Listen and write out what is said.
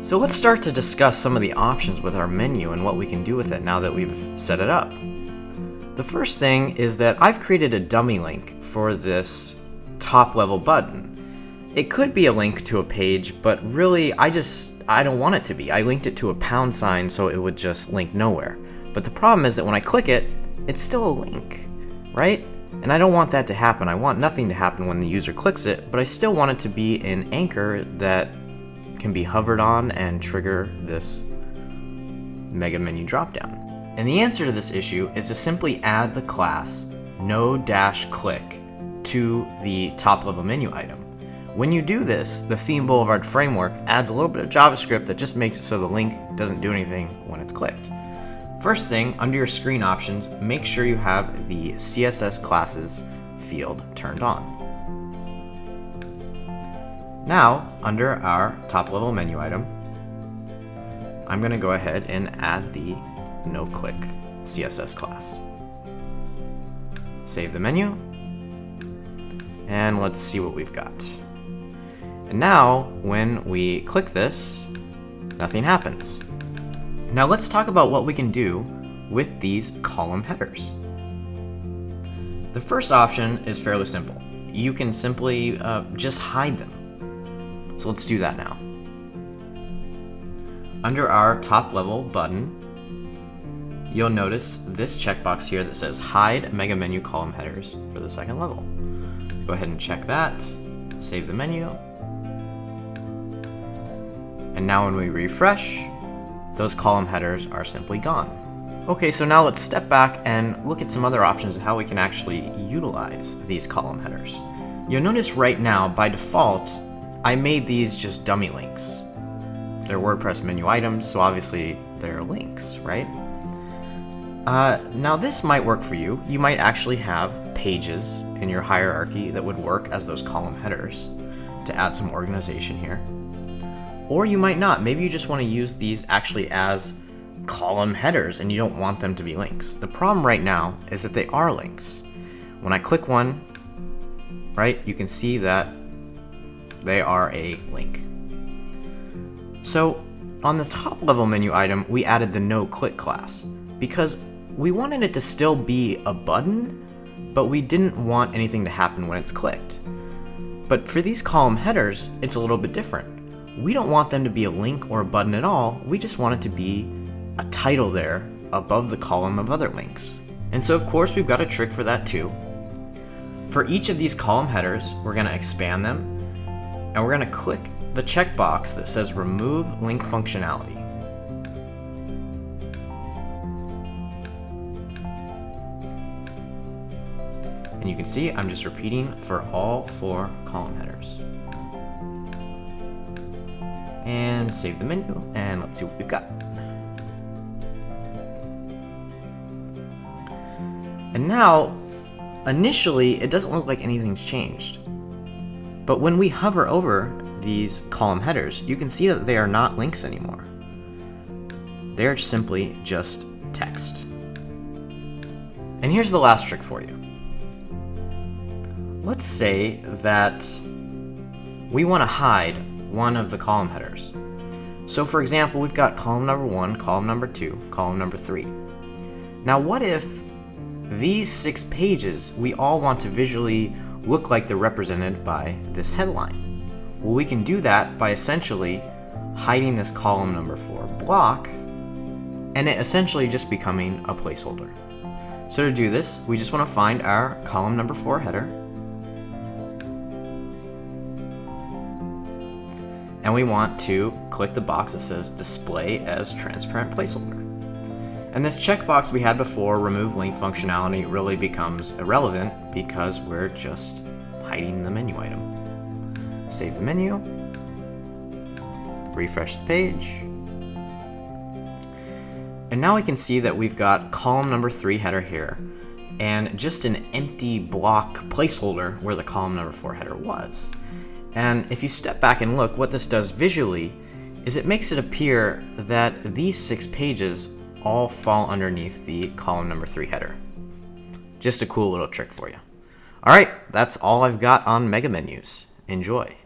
So let's start to discuss some of the options with our menu and what we can do with it now that we've set it up. The first thing is that I've created a dummy link for this top level button. It could be a link to a page, but really I don't want it to be. I linked it to a pound sign so it would just link nowhere. But the problem is that when I click it, it's still a link, right? And I don't want that to happen. I want nothing to happen when the user clicks it, but I still want it to be an anchor that can be hovered on and trigger this mega menu dropdown. And the answer to this issue is to simply add the class no-click to the top level menu item. When you do this, the Theme Blvd framework adds a little bit of JavaScript that just makes it so the link doesn't do anything when it's clicked. First thing, under your screen options, make sure you have the CSS classes field turned on. Now, under our top level menu item, I'm going to go ahead and add the no-click CSS class. Save the menu, and let's see what we've got. And now, when we click this, nothing happens. Now let's talk about what we can do with these column headers. The first option is fairly simple. You can simply just hide them. So let's do that now. Under our top level button, you'll notice this checkbox here that says hide mega menu column headers for the second level. Go ahead and check that, save the menu. And now when we refresh, those column headers are simply gone. Okay, so now let's step back and look at some other options of how we can actually utilize these column headers. You'll notice right now, by default, I made these just dummy links. They're WordPress menu items, so obviously they're links, right? Now this might work for you. You might actually have pages in your hierarchy that would work as those column headers to add some organization here. Or you might not. Maybe you just want to use these actually as column headers and you don't want them to be links. The problem right now is that they are links. When I click one, right, you can see that they are a link. So on the top level menu item, we added the no-click class because we wanted it to still be a button, but we didn't want anything to happen when it's clicked. But for these column headers, it's a little bit different. We don't want them to be a link or a button at all. We just want it to be a title there above the column of other links. And so of course we've got a trick for that too. For each of these column headers, we're going to expand them and we're going to click the checkbox that says remove link functionality. And you can see I'm just repeating for all 4 column headers. And save the menu, and let's see what we've got. And now, initially, it doesn't look like anything's changed. But when we hover over these column headers, you can see that they are not links anymore. They're simply just text. And here's the last trick for you. Let's say that we want to hide one of the column headers. So for example, we've got column number 1, column number 2, column number 3. Now what if these 6 pages we all want to visually look like they're represented by this headline? Well, we can do that by essentially hiding this column number 4 block and it essentially just becoming a placeholder. So to do this, we just want to find our column number 4 header. And we want to click the box that says display as transparent placeholder. And this checkbox we had before, remove link functionality, really becomes irrelevant because we're just hiding the menu item. Save the menu, refresh the page, and now we can see that we've got column number 3 header here and just an empty block placeholder where the column number 4 header was. And if you step back and look, what this does visually is it makes it appear that these 6 pages all fall underneath the column number 3 header. Just a cool little trick for you. Alright, that's all I've got on mega menus. Enjoy.